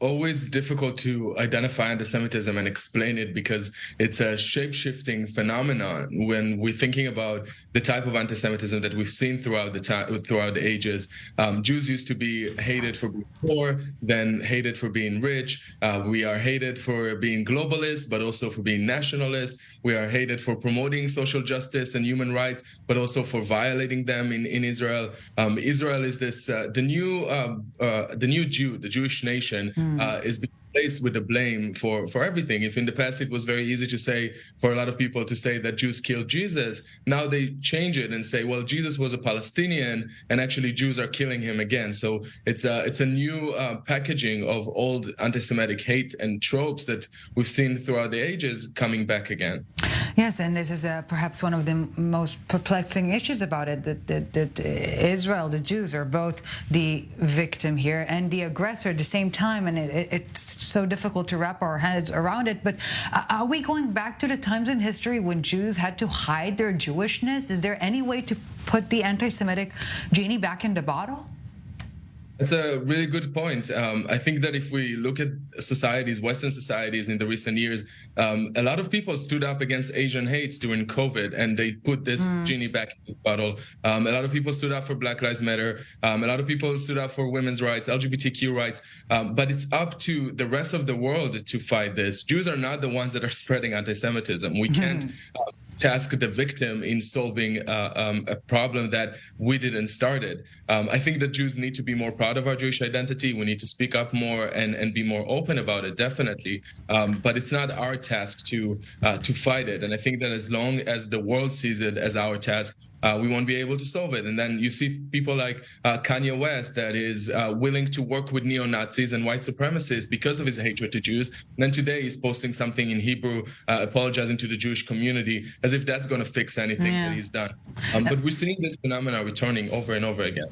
always difficult to identify anti-Semitism and explain it because it's a shape-shifting phenomenon when we're thinking about the type of anti-Semitism that we've seen throughout the ages. Jews used to be hated for being poor, then hated for being rich. We are hated for being globalist, but also for being nationalist. We are hated for promoting social justice and human rights, but also for violating them in Israel. Israel is this the new Jew, the Jewish nation, is being placed with the blame for everything. If in the past it was very easy to say, for a lot of people to say that Jews killed Jesus, now they change it and say, well, Jesus was a Palestinian and actually Jews are killing him again. So it's a new packaging of old anti-Semitic hate and tropes that we've seen throughout the ages coming back again. Yes, and this is perhaps one of the most perplexing issues about it, that Israel, the Jews, are both the victim here and the aggressor at the same time, and it's so difficult to wrap our heads around it. But are we going back to the times in history when Jews had to hide their Jewishness? Is there any way to put the anti-Semitic genie back in the bottle? That's a really good point. I think that if we look at societies, Western societies in the recent years, a lot of people stood up against Asian hate during COVID, and they put this genie back in the bottle. A lot of people stood up for Black Lives Matter. A lot of people stood up for women's rights, LGBTQ rights. But it's up to the rest of the world to fight this. Jews are not the ones that are spreading anti-Semitism. We can't task the victim in solving a problem that we didn't start it. I think that Jews need to be more proud of our Jewish identity. We need to speak up more and be more open about it, definitely. But it's not our task to fight it. And I think that as long as the world sees it as our task, we won't be able to solve it. And then you see people like Kanye West that is willing to work with neo-Nazis and white supremacists because of his hatred to Jews. And then today he's posting something in Hebrew, apologizing to the Jewish community, as if that's going to fix anything that he's done. But we're seeing this phenomenon returning over and over again.